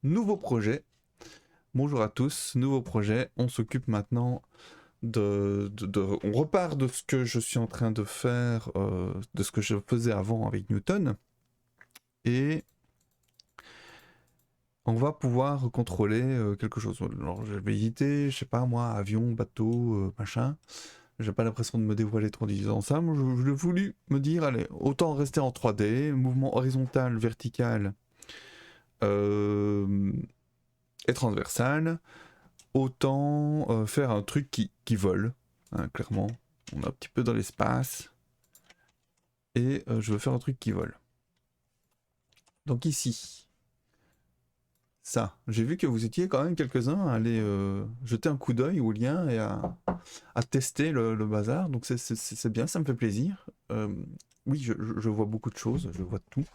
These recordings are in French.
nouveau projet. Bonjour à tous, nouveau projet. On s'occupe maintenant on repart de ce que je suis en train de faire, de ce que je faisais avant avec Newton. Et on va pouvoir contrôler quelque chose. Alors je vais hésiter, je sais pas moi, avion, bateau, machin. J'ai pas l'impression de me dévoiler trop en disant ça. Moi, je voulu me dire, allez, autant rester en 3D, mouvement horizontal, vertical euh, et transversal. Autant faire un truc qui vole, hein, clairement. On est un petit peu dans l'espace. Et je veux faire un truc qui vole. Donc ici, ça. J'ai vu que vous étiez quand même quelques-uns à aller jeter un coup d'œil au lien et à tester le bazar. Donc c'est bien, ça me fait plaisir. Oui, je vois beaucoup de choses, je vois tout.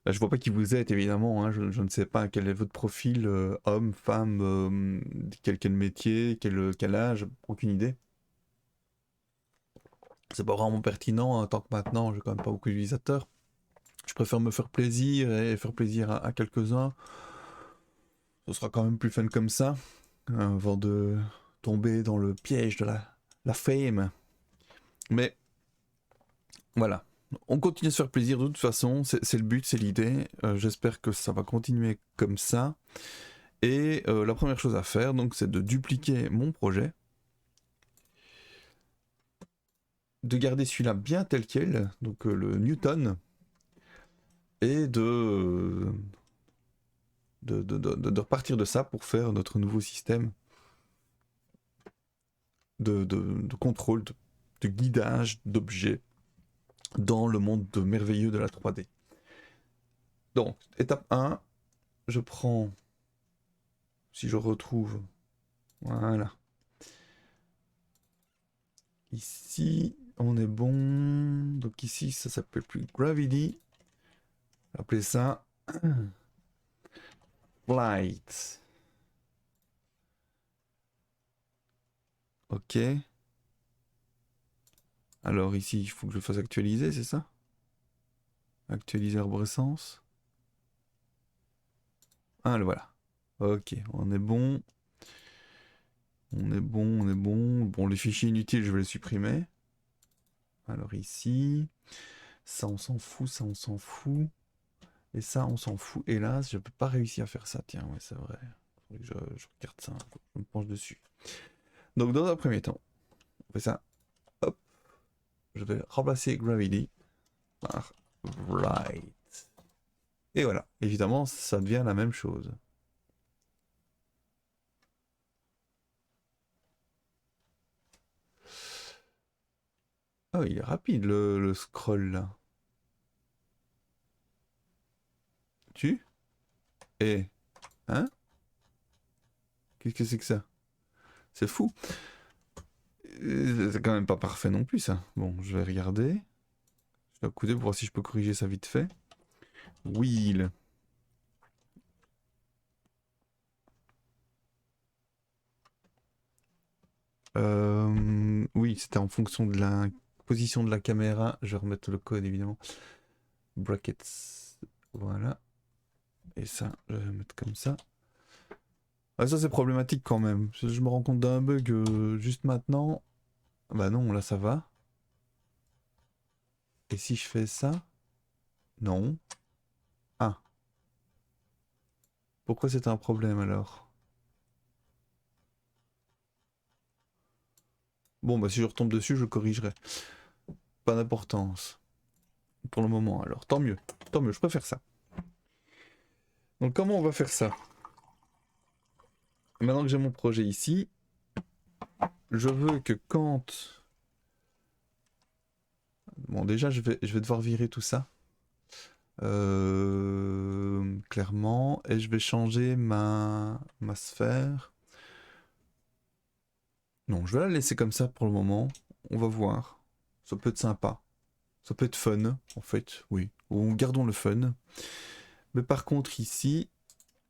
Là, je vois pas qui vous êtes, évidemment. Hein, je ne sais pas quel est votre profil, homme, femme, quel métier, quel âge, aucune idée. C'est pas vraiment pertinent, hein, tant que maintenant j'ai quand même pas beaucoup d'utilisateurs. Je préfère me faire plaisir et faire plaisir à quelques-uns. Ce sera quand même plus fun comme ça, hein, avant de tomber dans le piège de la fame. Mais voilà, on continue à se faire plaisir de toute façon, c'est le but, c'est l'idée. J'espère que ça va continuer comme ça. Et la première chose à faire, donc, c'est de dupliquer mon projet, de garder celui-là bien tel quel, donc le Newton, et de repartir de ça pour faire notre nouveau système de contrôle, de guidage d'objets dans le monde merveilleux de la 3D. Donc, étape 1, je prends, si je retrouve, voilà. Ici, on est bon. Donc ici, ça s'appelle plus Gravity. Appelez ça Flight. Ok. Alors ici, il faut que je fasse actualiser, c'est ça? Actualiser arborescence. Ah, le voilà. Ok, on est bon. On est bon, on est bon. Bon, les fichiers inutiles, je vais les supprimer. Alors ici, ça on s'en fout, ça on s'en fout. Et ça on s'en fout. Hélas, je peux pas réussir à faire ça. Tiens, ouais, c'est vrai. Faudrait que je regarde ça, faut que je me penche dessus. Donc dans un premier temps, on fait ça. Hop, je vais remplacer Gravity par Right. Et voilà, évidemment, ça devient la même chose. Oh, il est rapide le scroll là. Tu? Eh, hein? Qu'est-ce que c'est que ça? C'est fou. C'est quand même pas parfait non plus ça. Bon, je vais regarder. Je vais écouter pour voir si je peux corriger ça vite fait. Wheel. Oui, c'était en fonction de la position de la caméra. Je vais remettre le code évidemment. Brackets. Voilà. Et ça, je vais mettre comme ça. Ah, ça c'est problématique quand même. Je me rends compte d'un bug juste maintenant. Bah non, là ça va. Et si je fais ça? Non. Ah. Pourquoi c'est un problème alors? Bon bah si je retombe dessus, je corrigerai. Pas d'importance. Pour le moment alors. Tant mieux. Tant mieux, je préfère ça. Donc comment on va faire ça? Maintenant que j'ai mon projet ici, je veux que quand... Bon déjà je vais devoir virer tout ça. Clairement. Et je vais changer ma sphère. Non, je vais la laisser comme ça pour le moment. On va voir. Ça peut être sympa. Ça peut être fun, en fait, oui. Ou gardons le fun. Mais par contre, ici,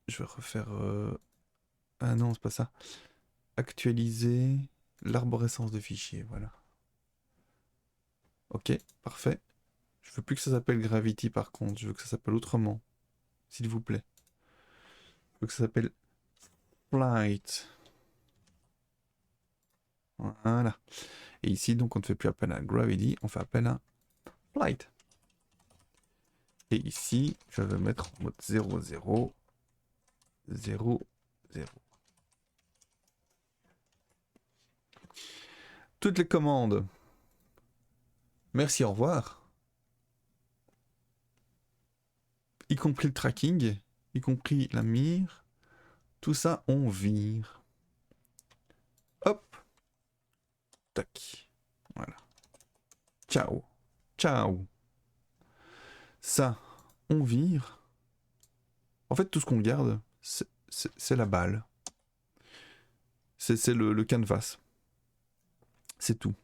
je vais refaire... Ah non, c'est pas ça. Actualiser l'arborescence de fichiers, voilà. Ok, parfait. Je veux plus que ça s'appelle Gravity par contre, je veux que ça s'appelle autrement. S'il vous plaît. faut que ça s'appelle flight. Voilà. Et ici, donc, on ne fait plus appel à gravity, on fait appel à flight. Et ici, je vais mettre en mode 0, 0, 0, 0. Toutes les commandes. Merci, au revoir. Y compris le tracking, y compris la mire. Tout ça, on vire. Hop. Tac. Voilà. Ciao. Ciao. Ça, on vire. En fait, tout ce qu'on garde, c'est la balle. C'est le canvas. C'est tout.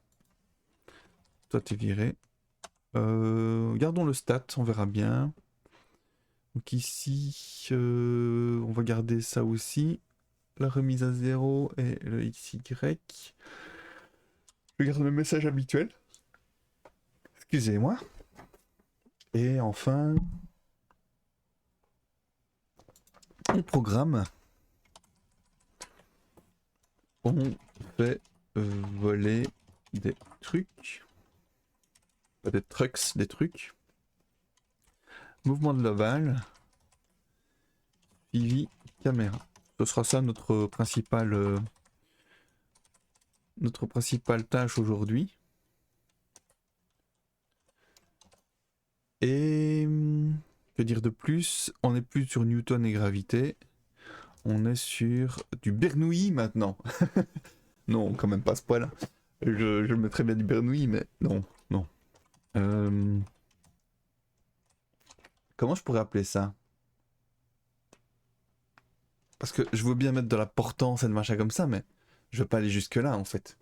Toi, t'es viré. Gardons le stat, on verra bien. Donc ici, on va garder ça aussi. La remise à 0 et le XY. Je garde le message habituel. Excusez-moi. Et enfin, on programme. On fait voler des trucs. Pas des trucks, des trucs. Mouvement de l'ovale. Suivi caméra. Ce sera ça notre principale tâche aujourd'hui. Et que dire de plus? On n'est plus sur Newton et gravité. On est sur du Bernoulli maintenant. Non, quand même pas à ce point-là. Je mettrais bien du Bernoulli, mais non, non. Comment je pourrais appeler ça? Parce que je veux bien mettre de la portance et de machin comme ça, mais je veux pas aller jusque là en fait.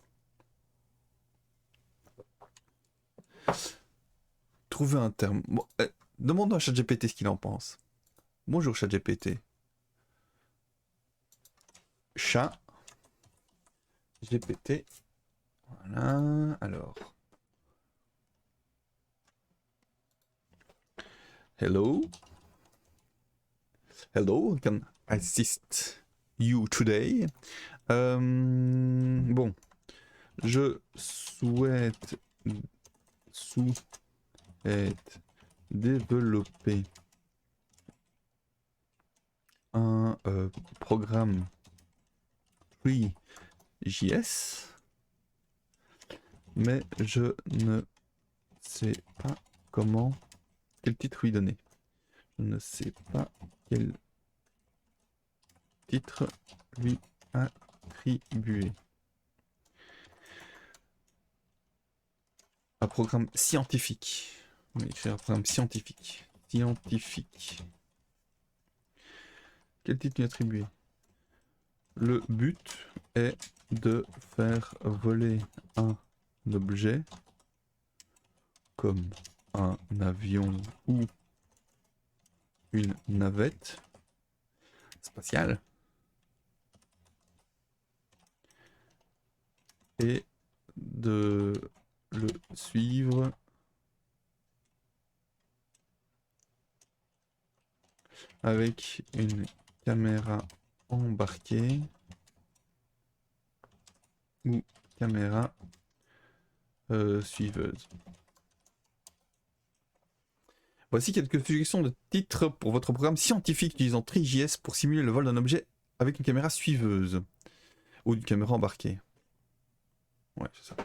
Trouver un terme. Bon, demandons à ChatGPT ce qu'il en pense. Bonjour ChatGPT. Chat. GPT. Voilà. Alors. Hello. Hello. Can I assist you today? Bon. Je souhaite développer un programme FreeJS, mais je ne sais pas quel titre lui donner. Je ne sais pas quel titre lui attribuer. Un programme scientifique. On va écrire un programme scientifique. Scientifique. Quel titre lui attribuer? Le but est de faire voler un objet comme un avion ou une navette spatiale et de le suivre avec une caméra embarquée ou caméra suiveuse. Voici quelques suggestions de titres pour votre programme scientifique utilisant FreeJS pour simuler le vol d'un objet avec une caméra suiveuse ou une caméra embarquée. Ouais, c'est ça.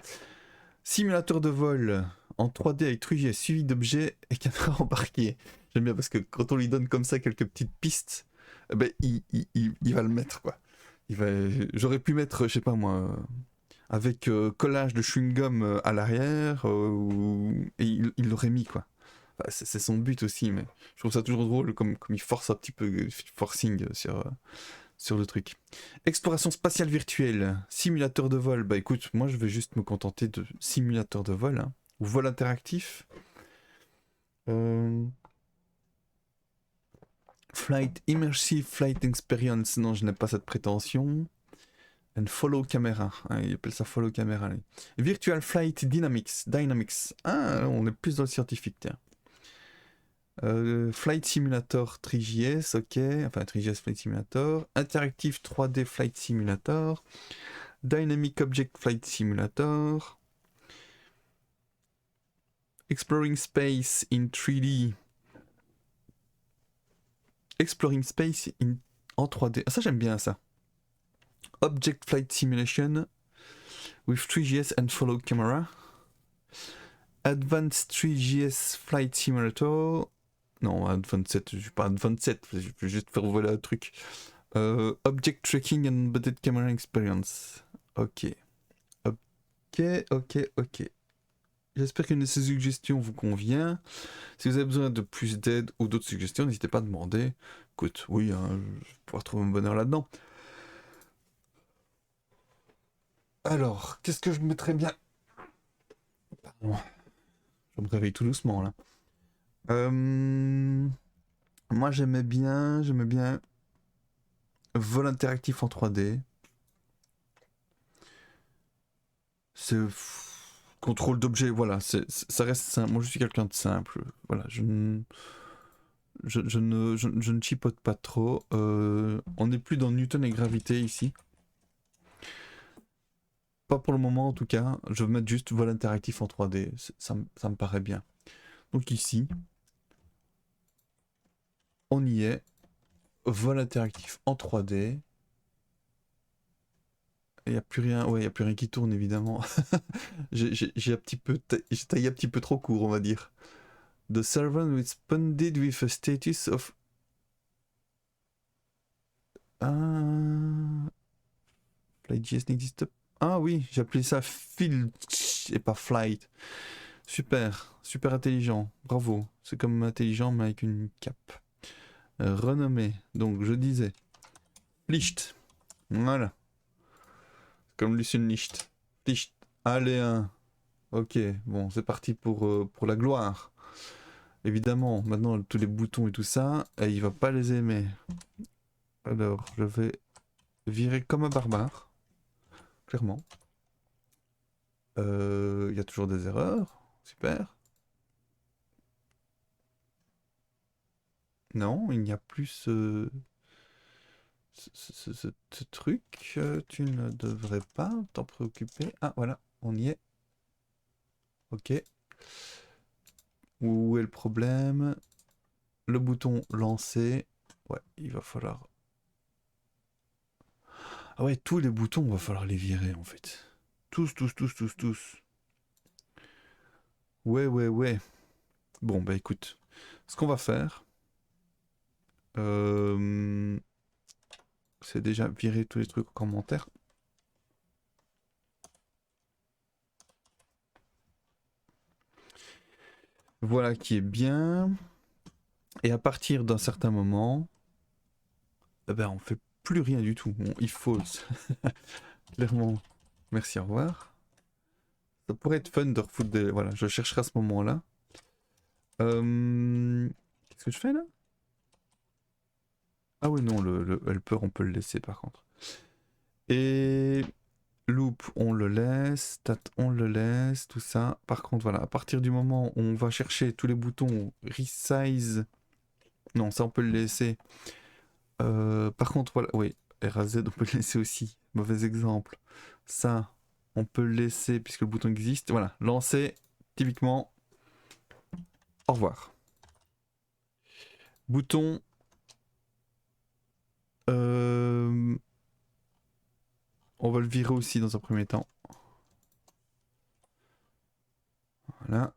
Simulateur de vol en 3D avec FreeJS suivi d'objets et caméra embarquée. J'aime bien parce que quand on lui donne comme ça quelques petites pistes, ben, il va le mettre quoi. J'aurais pu mettre, je sais pas moi, avec collage de chewing-gum à l'arrière, et il l'aurait mis quoi. Enfin, c'est son but aussi, mais je trouve ça toujours drôle comme il force un petit peu forcing sur le truc. Exploration spatiale virtuelle, simulateur de vol. Bah écoute, moi je vais juste me contenter de simulateur de vol, hein, ou vol interactif. Flight Immersive Flight Experience, non je n'ai pas cette prétention. And Follow Camera, hein, il appelle ça Follow Camera. Allez. Virtual Flight Dynamics, ah on est plus dans le scientifique, tiens. Flight Simulator 3JS, ok. Enfin, 3JS Flight Simulator. Interactive 3D Flight Simulator. Dynamic Object Flight Simulator. Exploring Space in 3D. Exploring Space en 3D. Ah, ça, j'aime bien ça. Object Flight Simulation with 3GS and follow camera. Advanced 3GS Flight Simulator. Non, Advanced, je suis pas Advanced, je vais juste faire voler un truc. Object Tracking and Embedded Camera Experience. Ok. Ok. J'espère qu'une de ces suggestions vous convient. Si vous avez besoin de plus d'aide ou d'autres suggestions, n'hésitez pas à demander. Écoute, oui, hein, je vais pouvoir trouver mon bonheur là-dedans. Alors, qu'est-ce que je mettrais bien? Pardon, je me réveille tout doucement là. Moi j'aimais bien vol interactif en 3D. C'est contrôle d'objet, voilà, ça reste simple. Moi je suis quelqu'un de simple. Voilà, je ne chipote pas trop. On n'est plus dans Newton et gravité ici. Pas pour le moment en tout cas. Je vais mettre juste vol interactif en 3D. Ça me paraît bien. Donc ici, on y est. Vol interactif en 3D. Il n'y a plus rien, ouais, il n'y a plus rien qui tourne évidemment. J'ai un petit peu, j'ai taillé un petit peu trop court, on va dire. The servant responded with a status of. Ah, FlightJS n'existe pas. Ah oui, j'ai appelé ça field et pas flight. Super intelligent, bravo. C'est comme intelligent mais avec une cape. Renommé, donc je disais. Licht, voilà. Comme Lucien Licht. Licht, allez un. Ok, bon, c'est parti pour la gloire. Évidemment, maintenant tous les boutons et tout ça, il va pas les aimer. Alors, je vais virer comme un barbare, clairement. Il y a toujours des erreurs, super. Non, il n'y a plus ce truc. Tu ne devrais pas t'en préoccuper. Ah, voilà, on y est. Ok. Où est le problème? Le bouton lancer. Ouais, il va falloir. Ah ouais, tous les boutons, il va falloir les virer en fait. Tous. Ouais. Bon, bah écoute, ce qu'on va faire, euh, c'est déjà virer tous les trucs en commentaire. Voilà qui est bien. Et à partir d'un certain moment, eh ben, on fait plus rien du tout. Bon, il faut clairement. Merci, au revoir. Ça pourrait être fun de refoutre des. Voilà, je chercherai à ce moment-là. Qu'est-ce que je fais là? Ah oui, non, le helper, on peut le laisser par contre. Et loop, on le laisse. Stat, on le laisse. Tout ça. Par contre, voilà, à partir du moment où on va chercher tous les boutons resize. Non, ça on peut le laisser. Par contre, voilà, oui, RAZ, on peut le laisser aussi. Mauvais exemple. Ça, on peut le laisser puisque le bouton existe. Voilà, lancer, typiquement. Au revoir. Bouton. On va le virer aussi dans un premier temps. Voilà.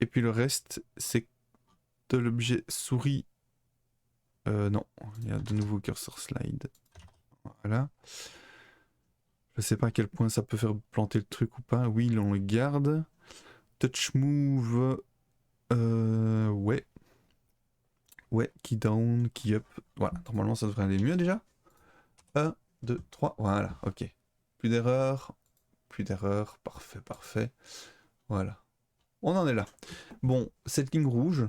Et puis le reste, c'est de l'objet souris. Non, il y a de nouveau cursor slide. Voilà. Je sais pas à quel point ça peut faire planter le truc ou pas. Oui, on le garde. Touch move. Ouais. Ouais, key down, key up. Voilà, normalement ça devrait aller mieux déjà. 1, 2, 3, voilà, ok. Plus d'erreurs, parfait. Voilà, on en est là. Bon, cette ligne rouge,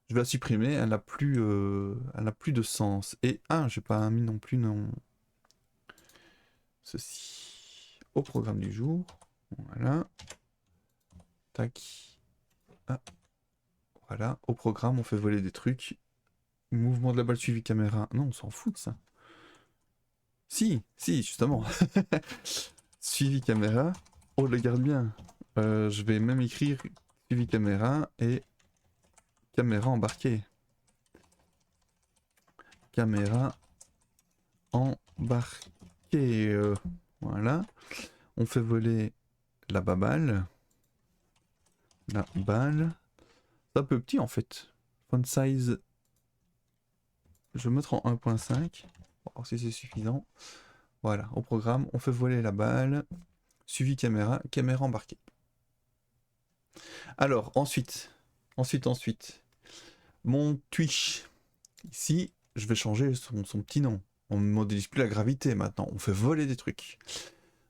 je vais la supprimer, elle n'a plus de sens. Et, j'ai pas mis non plus non. Ceci au programme du jour. Voilà. Tac. Ah, voilà, au programme, on fait voler des trucs. Mouvement de la balle suivi caméra. Non, on s'en fout de ça. Si, si, justement. Suivi caméra. Oh, le garde bien. Je vais même écrire suivi caméra et caméra embarquée. Caméra embarquée. Voilà. On fait voler la baballe. La balle. C'est un peu petit en fait. Font size. Je vais mettre en 1.5. Pour voir si c'est suffisant. Voilà. Au programme, on fait voler la balle. Suivi caméra. Caméra embarquée. Alors, ensuite. Mon Twitch. Ici, je vais changer son petit nom. On ne modélise plus la gravité maintenant. On fait voler des trucs.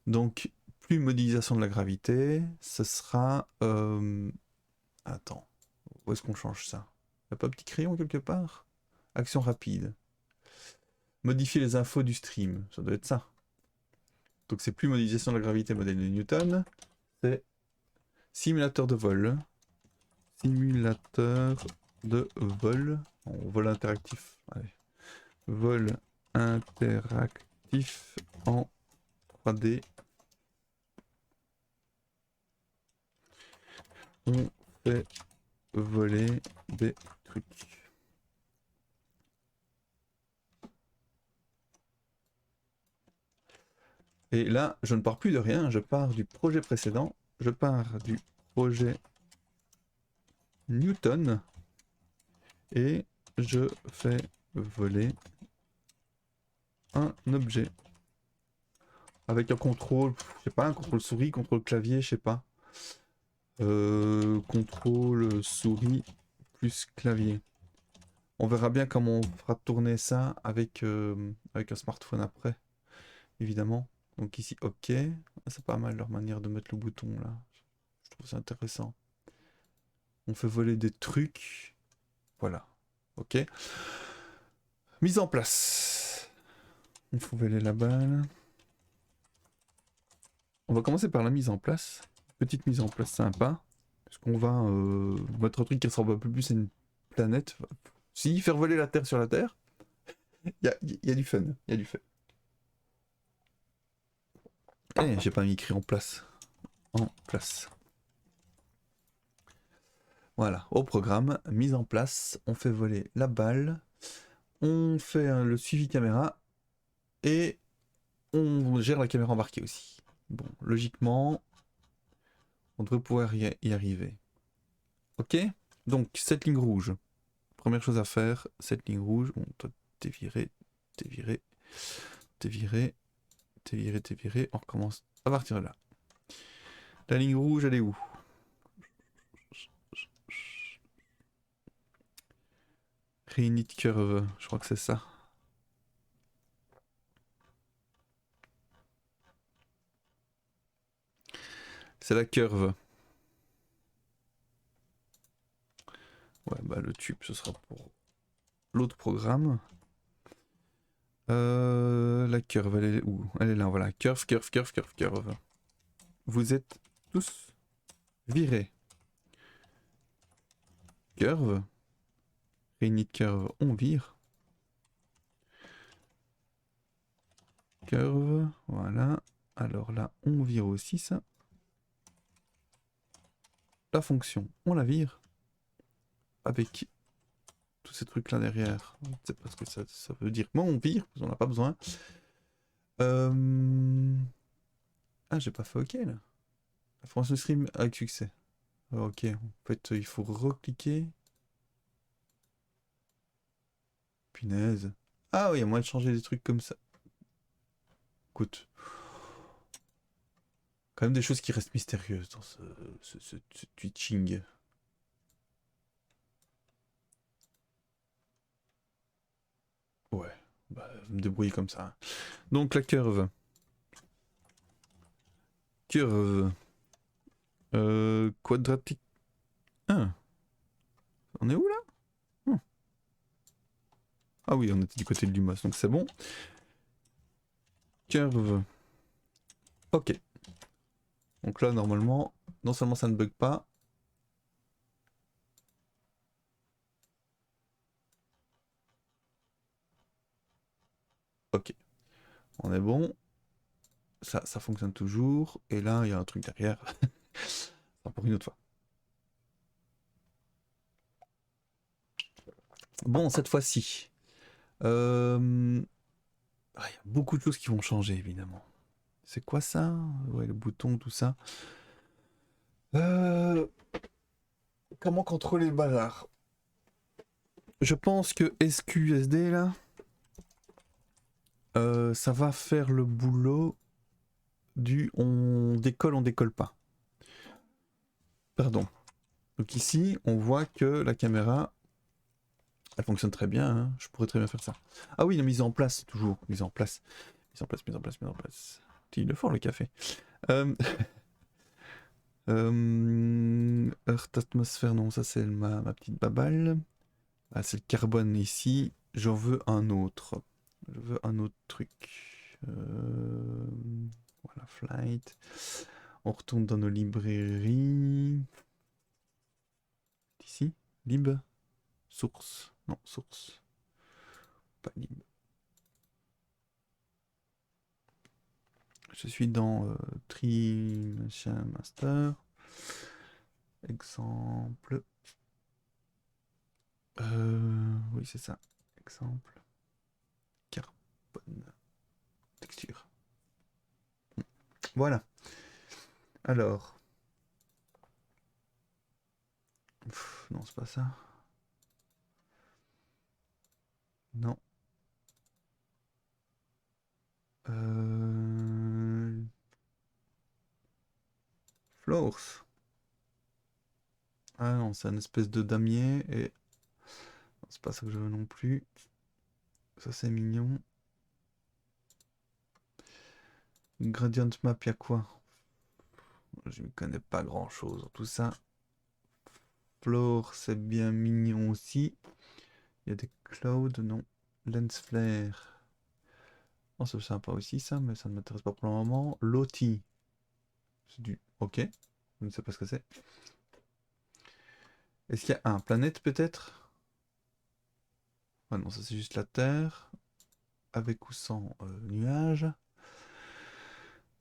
Donc, plus modélisation de la gravité. Ce sera... Attends. Où est-ce qu'on change ça? Il n'y a pas un petit crayon quelque part? Action rapide. Modifier les infos du stream. Ça doit être ça. Donc, c'est plus modélisation de la gravité, modèle de Newton. C'est simulateur de vol. Simulateur de vol. Bon, vol interactif. Allez. Vol interactif en 3D. On fait voler des trucs. Et là, je ne pars plus de rien, je pars du projet précédent. Je pars du projet Newton. Et je fais voler un objet. Avec un contrôle, je sais pas, un contrôle souris, contrôle clavier, je sais pas. Contrôle souris plus clavier. On verra bien comment on fera tourner ça avec, avec un smartphone après, évidemment. Donc ici, ok. C'est pas mal leur manière de mettre le bouton là. Je trouve ça intéressant. On fait voler des trucs. Voilà. Ok. Mise en place. Il faut voler la balle. On va commencer par la mise en place. Petite mise en place sympa. Parce qu'on va mettre un truc qui ressemble un peu plus à une planète. Si, faire voler la Terre sur la Terre. Il y a du fun. Il y a du fun. Eh, j'ai pas mis écrit en place. En place. Voilà, au programme, mise en place, on fait voler la balle, on fait le suivi caméra et on gère la caméra embarquée aussi. Bon, logiquement, on devrait pouvoir y arriver. Ok? Donc, cette ligne rouge. Première chose à faire, cette ligne rouge. Bon, toi, t'es viré, t'es viré, t'es viré, t'es viré, t'es viré. On recommence à partir de là. La ligne rouge, elle est où? Init curve, je crois que c'est ça. C'est la curve. Ouais, bah le tube, ce sera pour l'autre programme. La curve, elle est où? Elle est là, voilà. Curve, curve, curve, curve, curve. Vous êtes tous virés. Curve. Init curve, on vire. Curve, voilà. Alors là, on vire aussi ça. La fonction, on la vire. Avec tous ces trucs là derrière. C'est parce que ça veut dire. Moi, on vire, parce qu'on n'a pas besoin. Ah, j'ai pas fait OK là. La formation stream avec succès. Ok, en fait, il faut recliquer. Punaise. Ah oui, il y a moyen de changer des trucs comme ça. Écoute. Quand même des choses qui restent mystérieuses dans ce twitching. Ouais, bah, je me débrouiller comme ça. Donc la curve. Curve. Quadratique. Ah, on est où là? Ah oui, on était du côté de Lumos, donc c'est bon. Curve. Ok. Donc là, normalement, non seulement ça ne bug pas, Ok, on est bon. Ça fonctionne toujours. Et là, il y a un truc derrière. Enfin, pour une autre fois. Bon, cette fois-ci. Il y a beaucoup de choses qui vont changer, évidemment. C'est quoi ça? Ouais, le bouton, tout ça. Comment contrôler le bazar? Je pense que SQSD, là, ça va faire le boulot du on décolle pas. Pardon. Donc ici, on voit que la caméra, elle fonctionne très bien. Hein. Je pourrais très bien faire ça. Ah oui, la mise en place, toujours. Mise en place. Mise en place. Il est fort, le café. Earth atmosphère, non, ça c'est ma petite baballe. Ah, c'est le carbone ici. J'en veux un autre. Je veux un autre truc. Voilà, flight. On retourne dans nos librairies. Ici, lib. Source. Non, source. Pas lib. Je suis dans tri machin master. Exemple. Oui, c'est ça. Exemple. Carbone. Texture. Voilà. Alors. Non, c'est pas ça. Non. Floors. Ah non, c'est une espèce de damier et... C'est pas ça que je veux non plus. Ça c'est mignon. Gradient map, y'a quoi? Je ne connais pas grand chose en tout ça. Floor, c'est bien mignon aussi. Il y a des clouds, non. Lens flare. Oh, c'est sympa aussi ça, mais ça ne m'intéresse pas pour le moment. Loti. C'est du... Ok. Je ne sais pas ce que c'est. Est-ce qu'il y a un planète peut-être? Ah non, ça c'est juste la Terre. Avec ou sans nuages.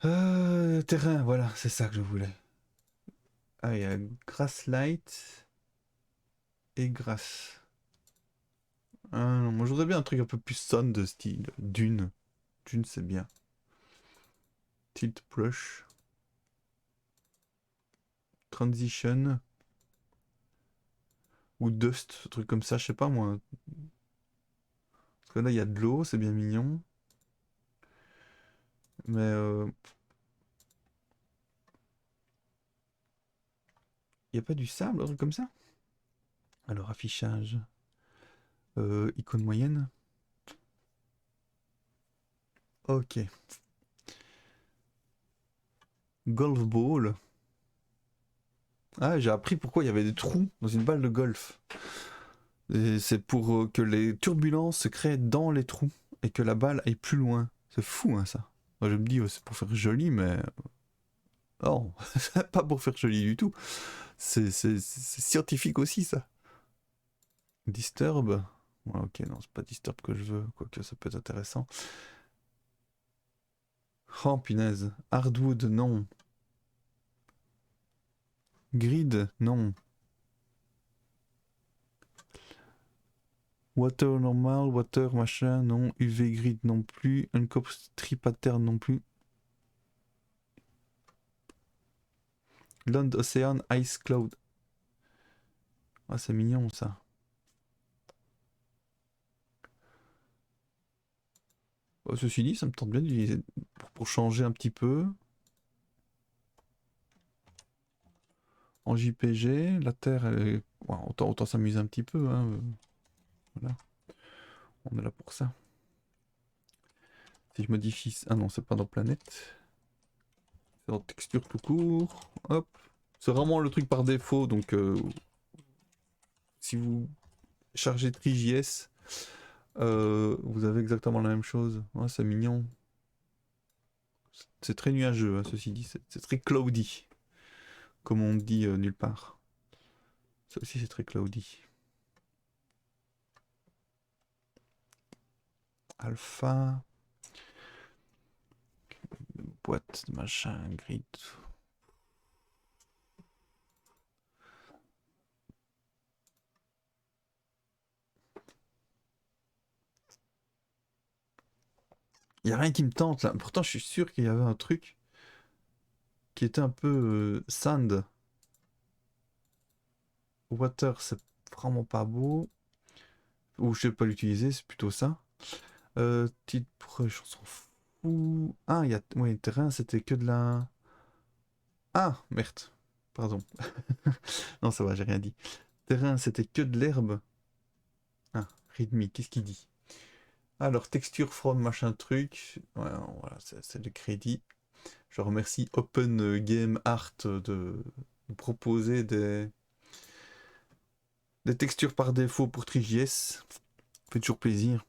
Terrain, voilà, c'est ça que je voulais. Ah, il y a Grasslight et Grass. Ah non, moi je voudrais bien un truc un peu plus sun de style. Dune. Dune, c'est bien. Tilt brush. Transition. Ou dust, un truc comme ça, je sais pas moi. Parce que là, il y a de l'eau, c'est bien mignon. Mais il n'y a pas du sable, un truc comme ça? Alors, affichage. Icône moyenne. Ok. Golf ball. Ah, j'ai appris pourquoi il y avait des trous dans une balle de golf. Et c'est pour que les turbulences se créent dans les trous et que la balle aille plus loin. C'est fou, hein, ça. Moi, je me dis, c'est pour faire joli, mais... Non, c'est pas pour faire joli du tout. C'est scientifique aussi, ça. Disturb. Ouais, ok, non, c'est pas Disturb que je veux, quoique ça peut être intéressant. Oh, punaise. Hardwood, non. Grid, non. Water normal, water machin, non. UV grid non plus. Uncop strip pattern non plus. Land Ocean Ice Cloud. Ah, c'est mignon ça. Ceci dit, ça me tente bien d'utiliser pour changer un petit peu. En JPG, la Terre, elle est... ouais, autant s'amuser un petit peu. Hein. Voilà, on est là pour ça. Si je modifie... Ah non, c'est pas dans planète. C'est dans texture tout court. Hop. C'est vraiment le truc par défaut, donc si vous chargez TriJS, vous avez exactement la même chose. Ouais, c'est mignon. C'est très nuageux, hein, ceci dit. C'est très cloudy, comme on dit nulle part. Ça aussi, c'est très cloudy. Alpha. boîte de machin, grid. Il n'y a rien qui me tente là. Pourtant, je suis sûr qu'il y avait un truc qui était un peu sand. Water, c'est vraiment pas beau. Ou je sais pas l'utiliser, c'est plutôt ça. Titre brush, on s'en fout. Ah, il y a. Ouais, terrain, c'était que de la. Ah, merde. Pardon. Non, ça va, j'ai rien dit. Terrain, c'était que de l'herbe. Ah, readme, qu'est-ce qu'il dit? Alors, texture from machin truc. Ouais, voilà, c'est le crédit. Je remercie Open Game Art de nous proposer des textures par défaut pour TriJS. Ça fait toujours plaisir.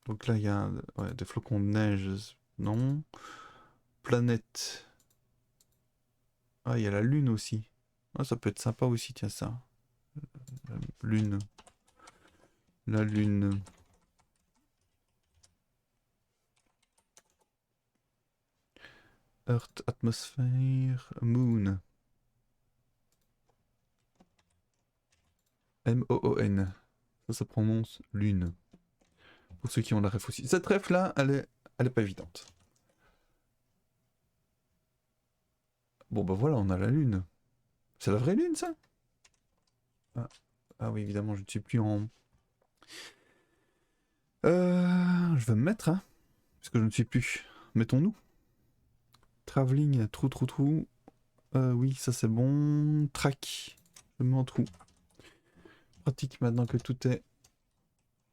Donc là, il y a ouais, des flocons de neige. Non. Planète. Ah, il y a la lune aussi. Ah, ça peut être sympa aussi, tiens ça. La lune. La lune. Earth, atmosphère, moon. M-O-O-N. Ça prononce lune. Pour ceux qui ont la ref aussi. Cette ref là, elle est pas évidente. Bon bah voilà, on a la lune. C'est la vraie lune ça? Ah. Ah oui, évidemment, je ne suis plus en... Je vais me mettre, hein, puisque je ne suis plus. Mettons-nous. Travelling, trou. Oui, ça c'est bon. Track, je me mets en trou. Pratique maintenant que tout est...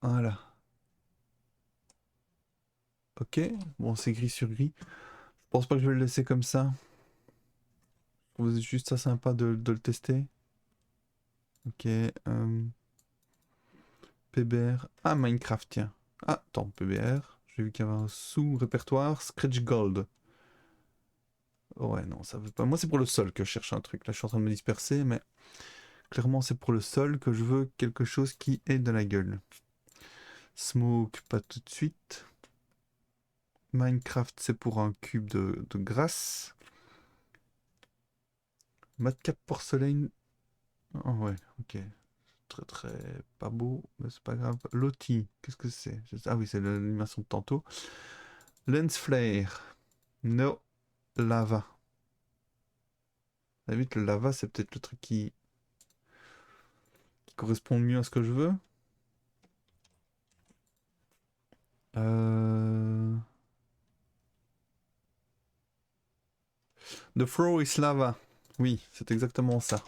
Voilà. Ok, bon c'est gris sur gris. Je pense pas que je vais le laisser comme ça. Je trouve juste ça sympa de le tester. Ok, PBR. Ah, Minecraft, tiens. Ah, attends, PBR. J'ai vu qu'il y avait un sous-répertoire. Scratch Gold. Ouais, non, ça veut pas. Moi, c'est pour le sol que je cherche un truc. Là, je suis en train de me disperser, mais clairement, c'est pour le sol que je veux quelque chose qui ait de la gueule. Smoke, pas tout de suite. Minecraft, c'est pour un cube de grasse. Madcap porcelaine. Oh, ouais, ok. Très pas beau, mais c'est pas grave. Loti, qu'est-ce que c'est? Ah oui, c'est l'animation de tantôt. Lens flare. No. Lava. À la limite, le lava, c'est peut-être le truc qui correspond mieux à ce que je veux. Euh... The throw is lava. Oui, c'est exactement ça.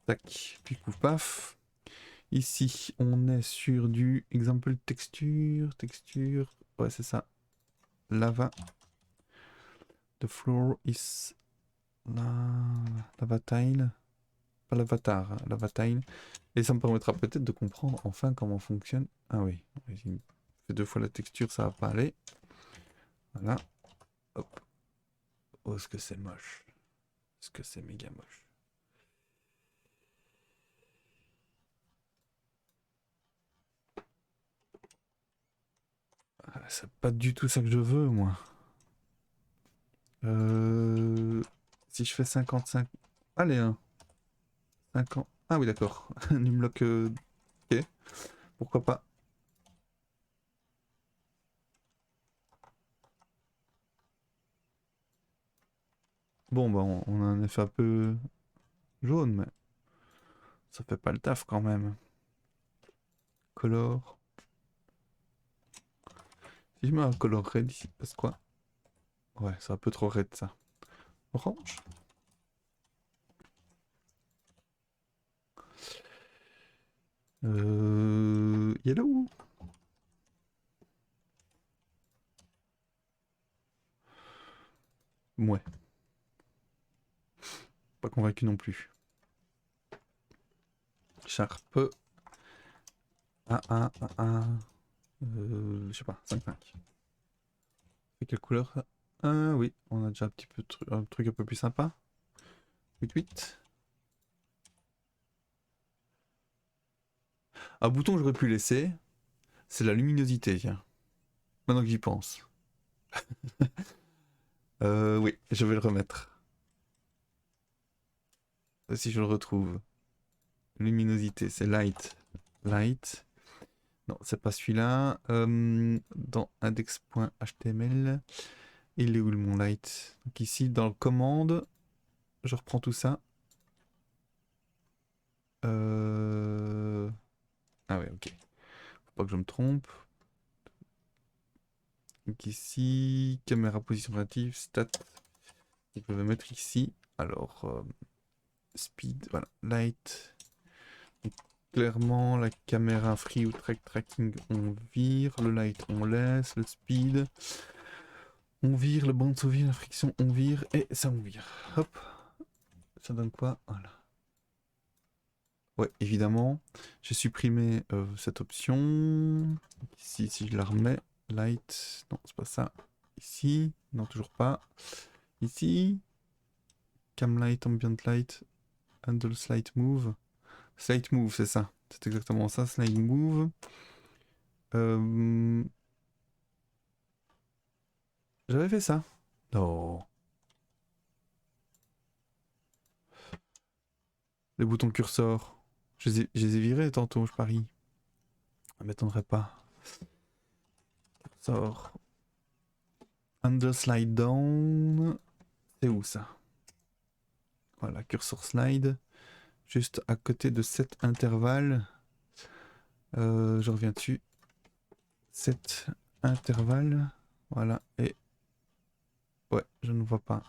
Tac, puis pouf paf. Ici, on est sur du example texture. Ouais, c'est ça. Lava. The floor is lava tile. Pas l'avatar, hein, lava tile. Et ça me permettra peut-être de comprendre enfin comment fonctionne. Ah oui, il fait 2 fois la texture, ça va pas aller. Voilà. Hop. Oh, ce que c'est moche. Ce que c'est méga moche. Ah, c'est pas du tout ça que je veux, moi. Si je fais 55... Allez, hein. 50... Ah oui, d'accord. Numlock... Ok. Pourquoi pas. Bon, bah, on a un effet un peu jaune, mais ça fait pas le taf quand même. Color. Si je mets un color red ici, passe quoi? Ouais, c'est un peu trop red, ça. Orange. Yellow. Ouais. Pas convaincu non plus. Sharp. Je sais pas, 5-5. C'est quelle couleur ça? Oui, on a déjà un petit peu un truc un peu plus sympa. 8-8. Un bouton que j'aurais pu laisser, c'est la luminosité, tiens. Maintenant que j'y pense. Oui, je vais le remettre. Si je le retrouve. Luminosité, c'est light. Light. Non, c'est pas celui-là. Dans index.html, il est où mon light? Donc ici, dans le commande, je reprends tout ça. Ah ouais, ok. Faut pas que je me trompe. Donc ici, caméra position relative, stat. Je vais mettre ici. Alors, speed, voilà, light. Donc, clairement, la caméra free ou track tracking, on vire. Le light, on laisse. Le speed, on vire. Le bande sauve, la friction, on vire. Et ça, on vire. Hop. Ça donne quoi? Voilà. Ouais, évidemment, j'ai supprimé cette option. Ici, si je la remets, light, non, c'est pas ça. Ici, non, toujours pas. Ici, cam light, ambient light, handle slide move. Slide move, c'est ça. C'est exactement ça, slide move. Euh, J'avais fait ça. Non. Les boutons cursor. Je les ai virés tantôt, je parie. Ça m'étonnerait pas. Cursor. Handle slide down. C'est où ça? Voilà, cursor slide. Juste à côté de cet intervalle. Je reviens dessus. Cet intervalle. Voilà. Et. Ouais, je ne vois pas.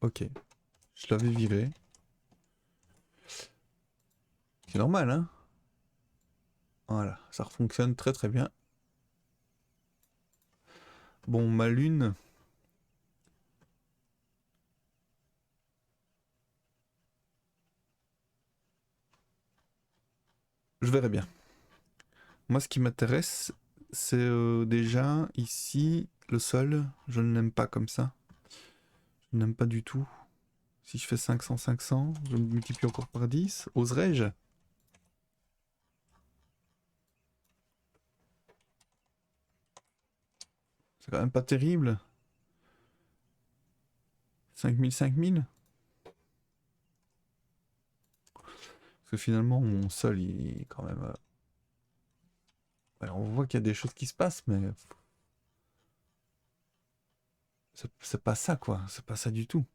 Ok. Je l'avais viré. C'est normal, hein? Voilà. Ça fonctionne très très bien. Bon, ma lune. Je verrai bien. Moi, ce qui m'intéresse, c'est déjà ici, le sol. Je ne l'aime pas comme ça. Je n'aime pas du tout. Si je fais 500, 500, je multiplie encore par 10. Oserais-je? C'est quand même pas terrible. 5000, 5000. Parce que finalement, mon sol, il est quand même. Ouais, on voit qu'il y a des choses qui se passent, mais c'est pas ça, quoi. C'est pas ça du tout.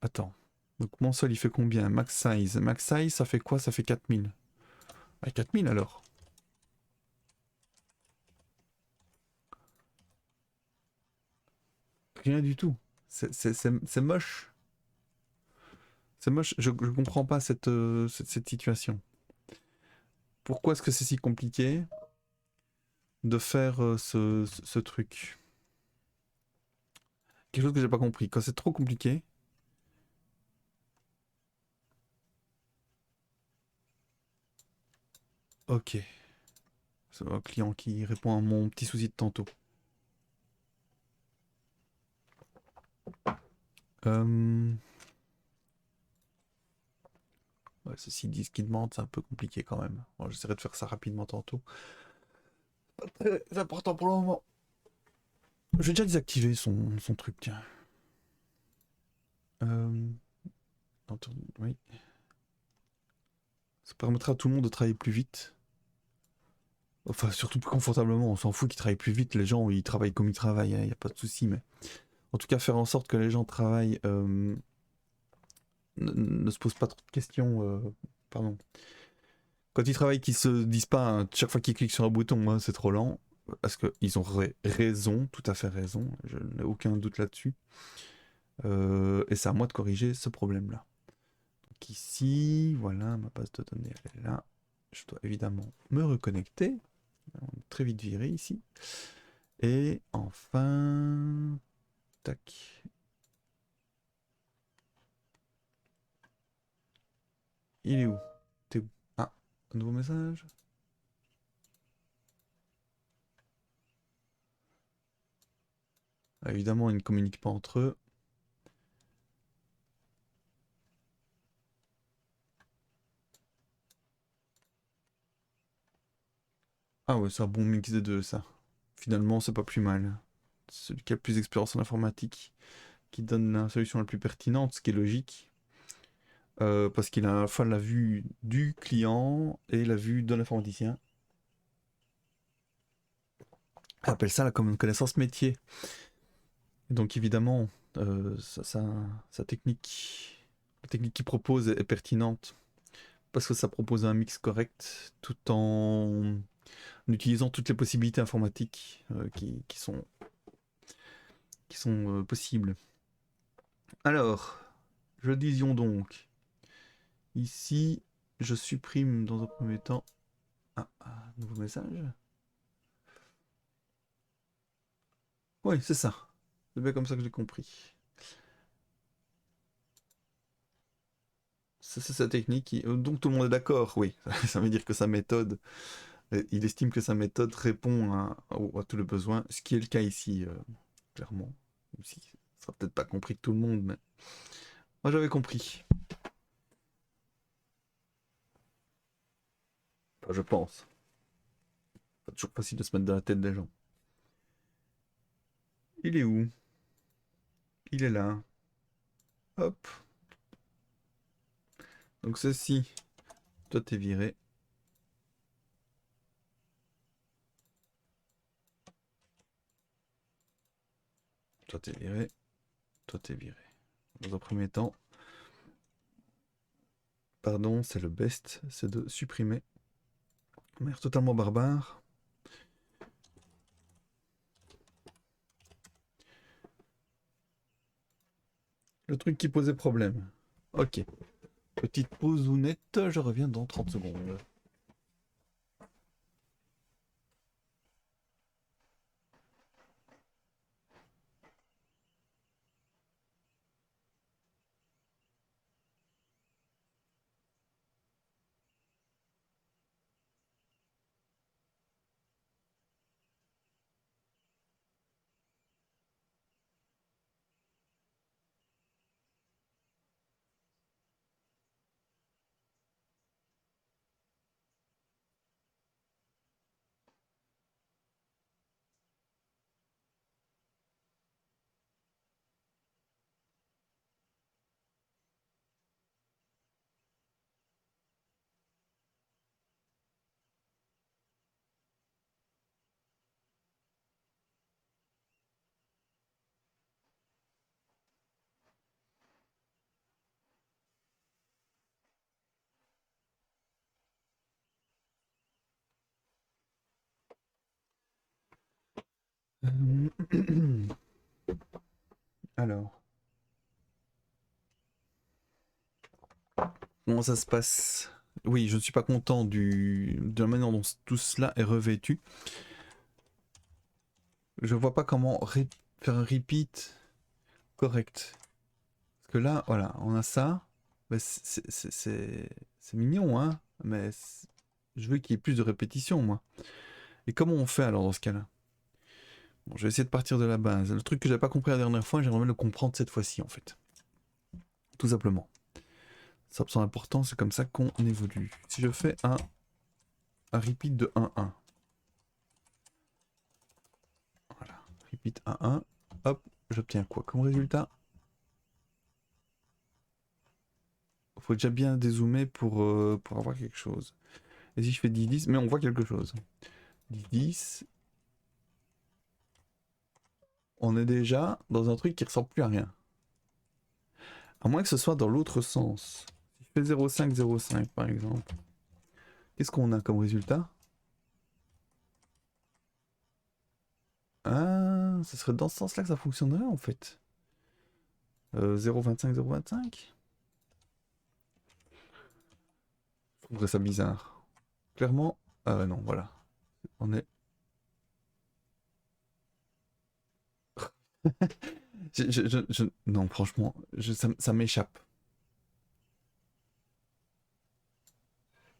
Attends. Donc mon sol, il fait combien? Max size. Max size, ça fait quoi? Ça fait 4000. Ah, 4000 alors. Rien du tout. C'est moche. C'est moche. Je comprends pas cette situation. Pourquoi est-ce que c'est si compliqué de faire ce truc? Quelque chose que j'ai pas compris. Quand c'est trop compliqué. Ok. C'est un client qui répond à mon petit souci de tantôt. Euh... Ouais, ceci dit, ce qu'il demande, c'est un peu compliqué quand même. Bon, j'essaierai de faire ça rapidement tantôt. Pas très important pour le moment. Je vais déjà désactiver son truc, tiens. Euh... Oui. Ça permettra à tout le monde de travailler plus vite. Enfin, surtout plus confortablement. On s'en fout qu'ils travaillent plus vite. Les gens, ils travaillent comme ils travaillent. Il n'y a pas de souci. Mais en tout cas, faire en sorte que les gens travaillent. Ne se posent pas trop de questions. Pardon. Quand ils travaillent, qu'ils se disent pas hein, chaque fois qu'ils cliquent sur un bouton, hein, c'est trop lent. Parce qu'ils ont raison, tout à fait raison. Je n'ai aucun doute là-dessus. Et c'est à moi de corriger ce problème-là. Donc ici, voilà, ma base de données, elle est là. Je dois évidemment me reconnecter. On est très vite viré ici. Et enfin... Tac. Il est où? T'es où? Ah, un nouveau message. Ah, évidemment, ils ne communiquent pas entre eux. Ah ouais, c'est un bon mix des deux, ça. Finalement, c'est pas plus mal. Celui qui a le plus d'expérience en informatique, qui donne la solution la plus pertinente, ce qui est logique. Parce qu'il a à la fois la vue du client et la vue de l'informaticien. On appelle ça la connaissance métier. Et donc évidemment, sa technique, la technique qu'il propose est pertinente parce que ça propose un mix correct tout en utilisant toutes les possibilités informatiques qui sont possibles. Alors, je disions donc, ici, je supprime dans un premier temps... nouveau message. Oui, c'est ça. C'est bien comme ça que j'ai compris. C'est sa technique. Donc tout le monde est d'accord, oui. Ça veut dire que sa méthode, il estime que sa méthode répond à tous les besoins, ce qui est le cas ici, clairement. Même si ça sera peut-être pas compris de tout le monde, mais moi j'avais compris. Enfin, je pense. C'est toujours facile de se mettre dans la tête des gens. Il est où? Il est là. Hop. Donc ceci, toi t'es viré. Toi t'es viré. Toi t'es viré. Dans un premier temps, pardon, c'est le best, c'est de supprimer. De manière totalement barbare. Le truc qui posait problème. Ok. Petite pause ou nette, je reviens dans 30 secondes. Alors, comment ça se passe? Oui, je ne suis pas content de la manière dont tout cela est revêtu. Je vois pas comment faire un repeat correct. Parce que là, voilà, on a ça. Bah, c'est mignon, hein, mais je veux qu'il y ait plus de répétitions, moi. Et comment on fait alors dans ce cas-là? Bon, je vais essayer de partir de la base. Le truc que j'avais pas compris la dernière fois, j'aimerais le comprendre cette fois-ci, en fait. Tout simplement. Ça me semble important, c'est comme ça qu'on évolue. Si je fais un repeat de 1-1. Voilà. Repeat 1-1. Hop, j'obtiens quoi comme résultat? Faut déjà bien dézoomer pour avoir quelque chose. Et si je fais 10-10, mais on voit quelque chose. 10-10, on est déjà dans un truc qui ressemble plus à rien. À moins que ce soit dans l'autre sens. Si je fais 0,5-0,5 par exemple, qu'est-ce qu'on a comme résultat? Ah, ce serait dans ce sens-là que ça fonctionnerait en fait. 0,25-0,25? Je trouverais ça bizarre. Clairement, ah ouais, non, voilà. On est... Non, franchement, ça m'échappe.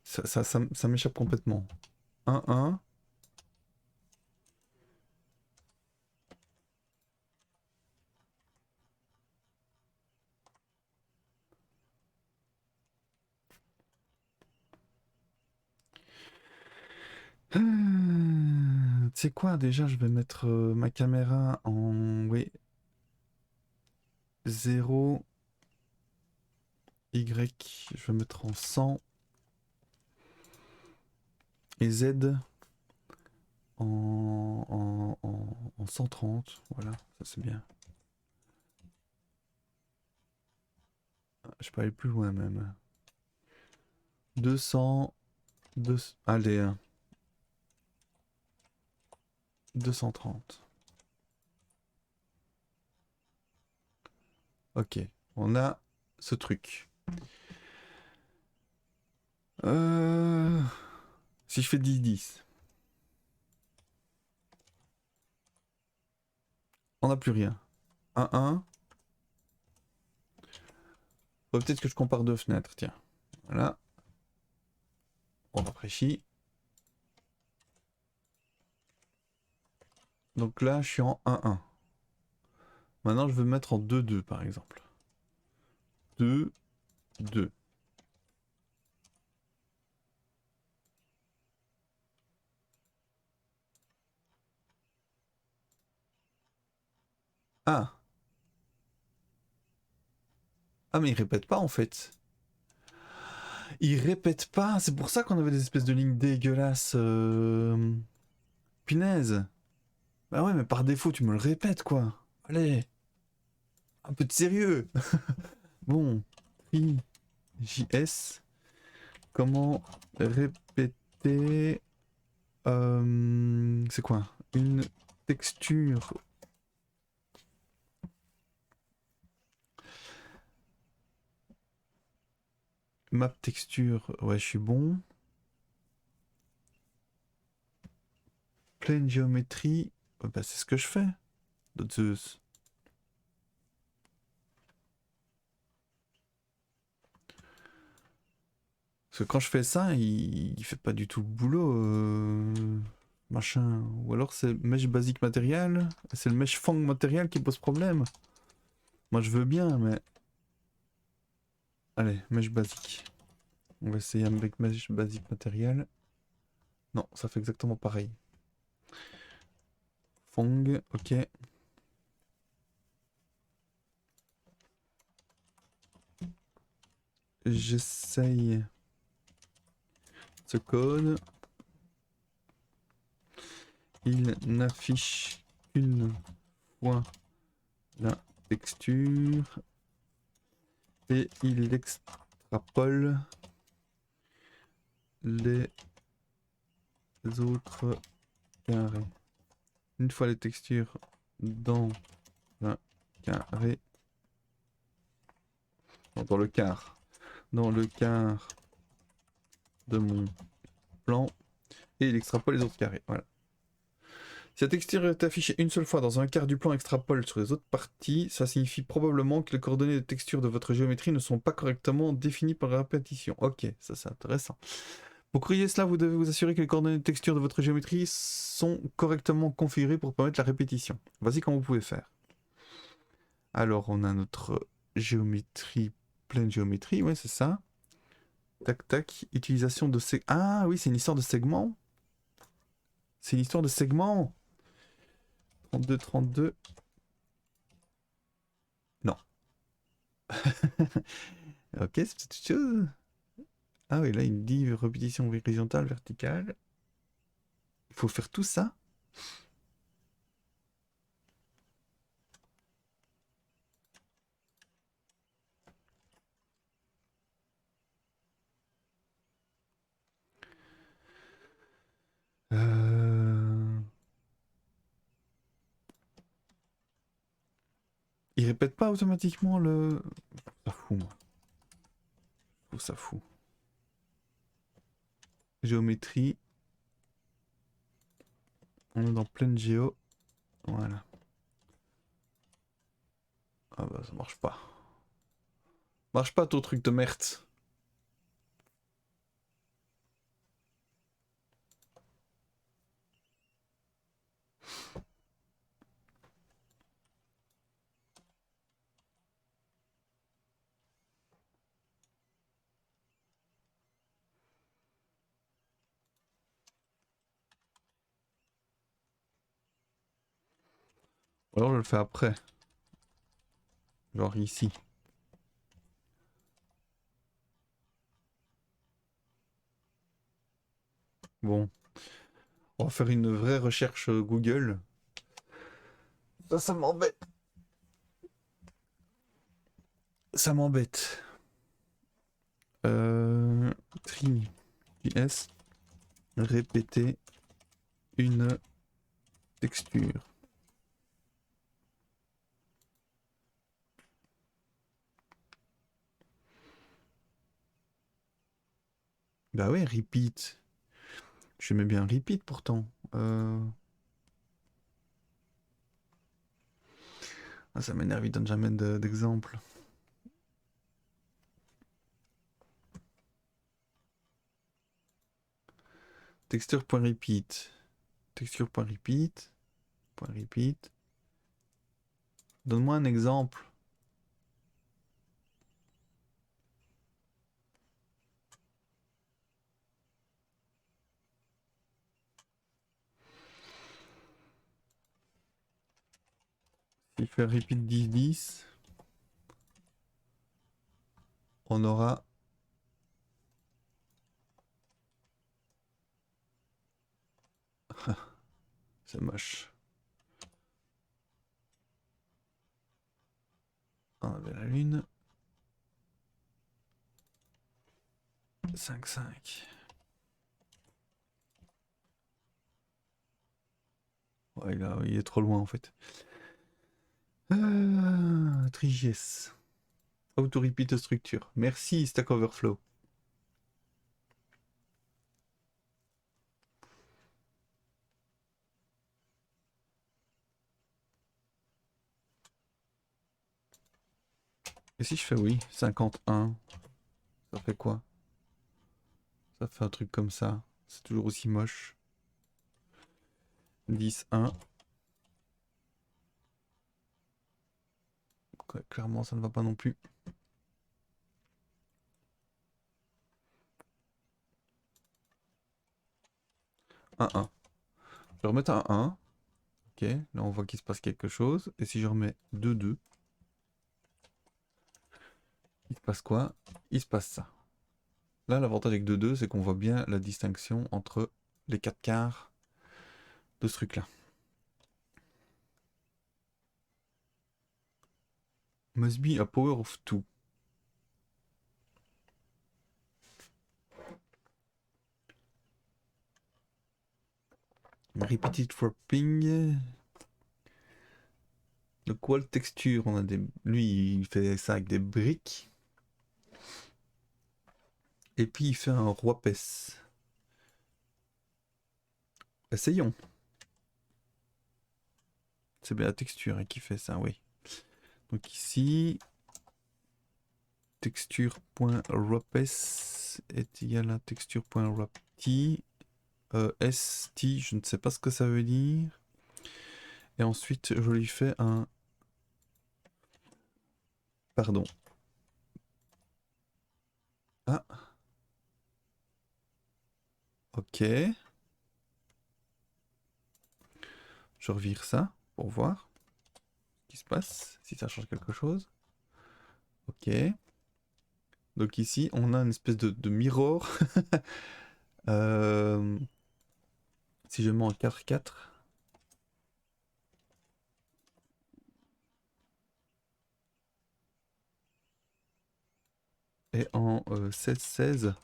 Ça m'échappe complètement. 1-1. Tu sais quoi, déjà, je vais mettre ma caméra en... Oui. 0. Y, je vais mettre en 100. Et Z en 130. Voilà, ça c'est bien. Je peux aller plus loin même. 200. Allez, 230. Ok, on a ce truc. Si je fais 10-10, on n'a plus rien. 1-1. Peut-être que je compare deux fenêtres, tiens. Voilà. On rafraîchit. Donc là, je suis en 1-1. Maintenant, je veux mettre en 2-2 par exemple. 2-2. Ah. Ah, mais il répète pas en fait. Il répète pas. C'est pour ça qu'on avait des espèces de lignes dégueulasses. Punaise. Bah ouais, mais par défaut, tu me le répètes quoi. Allez. Un peu de sérieux. Bon. JS. Comment répéter. C'est quoi? Une texture. Map texture. Ouais, je suis bon. Pleine géométrie. Bah, c'est ce que je fais. De Zeus. Parce que quand je fais ça, il fait pas du tout le boulot. Machin. Ou alors c'est mesh basique matériel. C'est le mesh fang matériel qui pose problème. Moi je veux bien, mais. Allez, mesh basique. On va essayer avec mesh basique matériel. Non, ça fait exactement pareil. Fang, ok. J'essaye ce code. Il n'affiche qu'une fois la texture et il extrapole les autres carrés. Une fois les textures dans un carré, dans le quart, de mon plan, et il extrapole les autres carrés. Voilà. Si la texture est affichée une seule fois dans un quart du plan extrapole sur les autres parties, ça signifie probablement que les coordonnées de texture de votre géométrie ne sont pas correctement définies par la répétition. Ok, ça c'est intéressant. Pour corriger cela, vous devez vous assurer que les coordonnées de texture de votre géométrie sont correctement configurées pour permettre la répétition. Voici comment vous pouvez faire. Alors, on a notre géométrie, pleine géométrie, ouais, c'est ça. Tac, tac, utilisation de segments. Ah oui, c'est une histoire de segments. C'est une histoire de segments. 32, 32. Non. Ok, c'est peut-être autre chose. Ah oui, là, il me dit répétition horizontale, verticale. Il faut faire tout ça. Euh... Il répète pas automatiquement le... Ça fout, moi. Je trouve ça fou. Géométrie. On est dans pleine géo. Voilà. Ah bah ça marche pas. Marche pas ton truc de merde. Alors je le fais après. Genre ici. Bon. On va faire une vraie recherche Google. Ça m'embête. Ça m'embête. Tri JS. Répéter une texture. Bah ouais, repeat. Je mets bien repeat pourtant. Ah, ça m'énerve, il donne jamais d'exemple. Texture.repeat. Texture.repeat. Repeat. Donne-moi un exemple. Si je fais repeat 10-10, on aura c'est moche. On avait la lune. 5-5. Ouais, il est trop loin en fait. TriJS. Auto repeat structure. Merci Stack Overflow. Et si je fais oui, 51, ça fait quoi? Ça fait un truc comme ça. C'est toujours aussi moche. 10-1. Ouais, clairement, ça ne va pas non plus. 1-1. Je vais remettre un 1. Ok, là on voit qu'il se passe quelque chose. Et si je remets 2-2, il se passe quoi? Il se passe ça. Là, l'avantage avec 2-2, c'est qu'on voit bien la distinction entre les 4 quarts de ce truc-là. Must be a power of 2. Repeated wrapping. Donc wall texture, on a des. Lui, il fait ça avec des briques. Et puis il fait un roi pes. Essayons. C'est bien la texture qui fait ça, oui. Donc ici, texture.wrappes est égal à texture.wrapT. ST, je ne sais pas ce que ça veut dire. Et ensuite, je lui fais un. Pardon. Ah. Ok. Je revire ça pour voir ce qui se passe, si ça change quelque chose. Ok. Donc ici, on a une espèce de mirror. Si je mets en 4-4. Et en 16-16.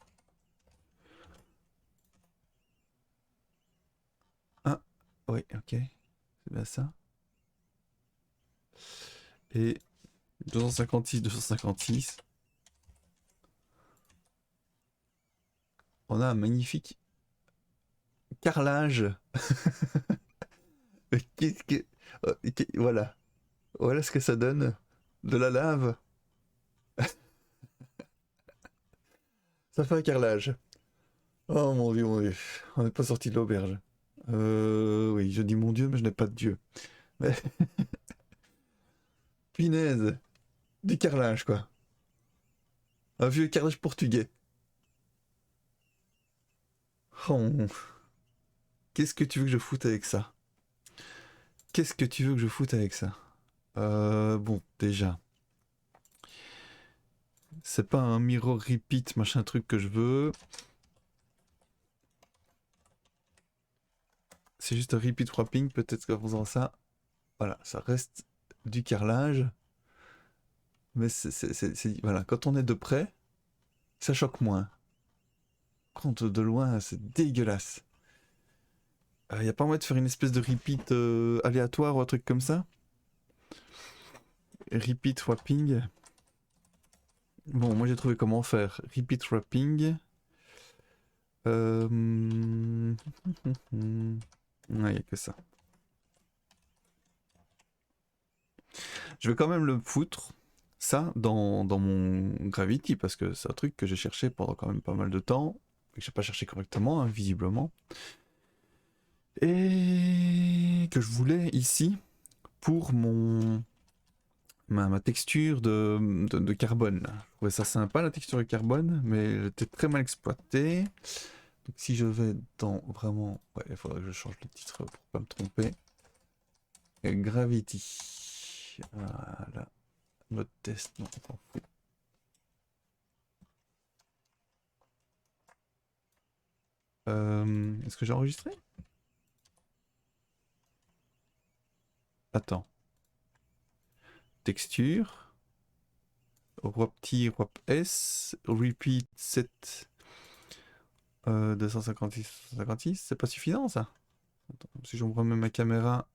Ah, oui, ok. C'est bien ça. Et 256. On a un magnifique carrelage. Qu'est-ce que... Voilà. Voilà ce que ça donne. De la lave. Ça fait un carrelage. Oh mon dieu, mon dieu. On n'est pas sorti de l'auberge. Oui, je dis mon dieu, mais je n'ai pas de dieu. Mais... Punaise. Du carrelage, quoi. Un vieux carrelage portugais. Oh, qu'est-ce que tu veux que je foute avec ça? Qu'est-ce que tu veux que je foute avec ça? Bon, déjà. C'est pas un mirror repeat, machin truc que je veux. C'est juste un repeat wrapping, peut-être qu'en faisant ça, voilà, ça reste du carrelage. Mais voilà, quand on est de près, ça choque moins. Quand de loin, c'est dégueulasse. Y a pas moyen de faire une espèce de repeat aléatoire ou un truc comme ça? Repeat wrapping. Bon, moi j'ai trouvé comment faire. Repeat wrapping. Ouais, y a que ça. Je vais quand même le foutre, ça, dans mon Gravity, parce que c'est un truc que j'ai cherché pendant quand même pas mal de temps, et que j'ai pas cherché correctement, hein, visiblement. Et que je voulais ici pour ma texture de carbone. Je trouvais ça sympa, la texture de carbone, mais elle était très mal exploitée. Donc si je vais dans vraiment... Ouais, il faudrait que je change le titre pour pas me tromper. Gravity. Voilà. Mode test, non, on s'en fout. Est-ce que j'ai enregistré? Attends. Texture. WAP-T, WAP-S. Repeat 7. 256, 256. C'est pas suffisant ça? Attends, si je remets ma caméra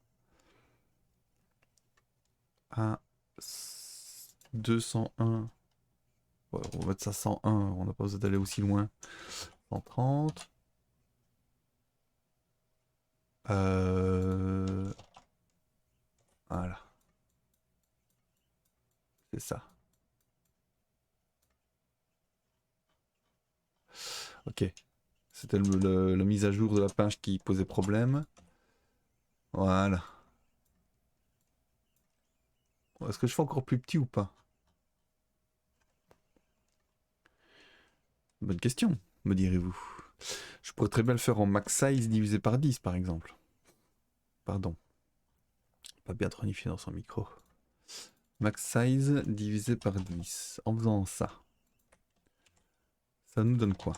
à 201. Ouais, on va mettre ça 101. On n'a pas besoin d'aller aussi loin. 130. Voilà. C'est ça. Ok. C'était la mise à jour de la page qui posait problème. Voilà. Est-ce que je fais encore plus petit ou pas? Bonne question, me direz-vous. Je pourrais très bien le faire en max size divisé par 10 par exemple. Pardon. Pas bien tronifié dans son micro. Max size divisé par 10. En faisant ça. Ça nous donne quoi?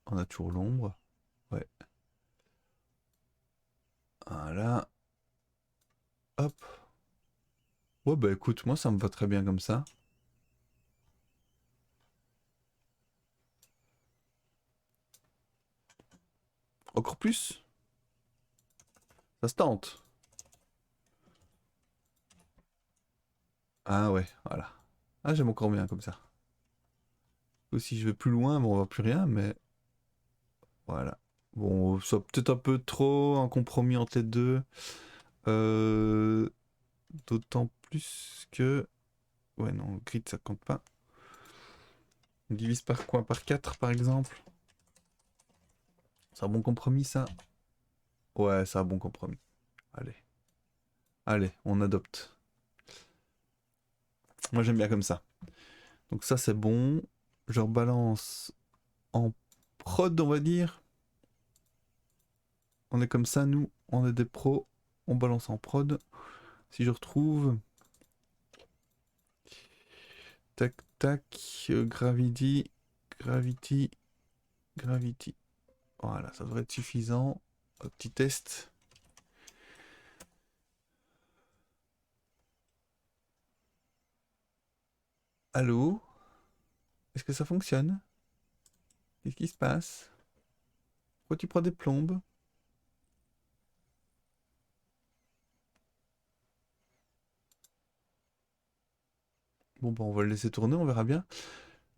On a toujours l'ombre. Ouais. Voilà. Hop. Ouais bah écoute, moi ça me va très bien comme ça. Encore plus? Ça se tente. Ah ouais, voilà. Ah j'aime encore bien comme ça. Ou si je vais plus loin, bon on voit plus rien, mais voilà. Bon, ça peut-être un peu trop, un compromis entre les deux. Euh, D'autant plus que... Ouais non, grid ça compte pas. On divise par quoi? Par 4 par exemple? C'est un bon compromis ça? Ouais, c'est un bon compromis. Allez. Allez, on adopte. Moi j'aime bien comme ça. Donc ça c'est bon. Je rebalance en prod on va dire. On est comme ça nous, on est des pros. On balance en prod. Si je retrouve... Tac tac. Gravity. Gravity. Gravity. Voilà, ça devrait être suffisant. Un petit test. Allô? Est-ce que ça fonctionne? Qu'est-ce qui se passe? Pourquoi tu prends des plombes? Bon, bah, on va le laisser tourner, on verra bien.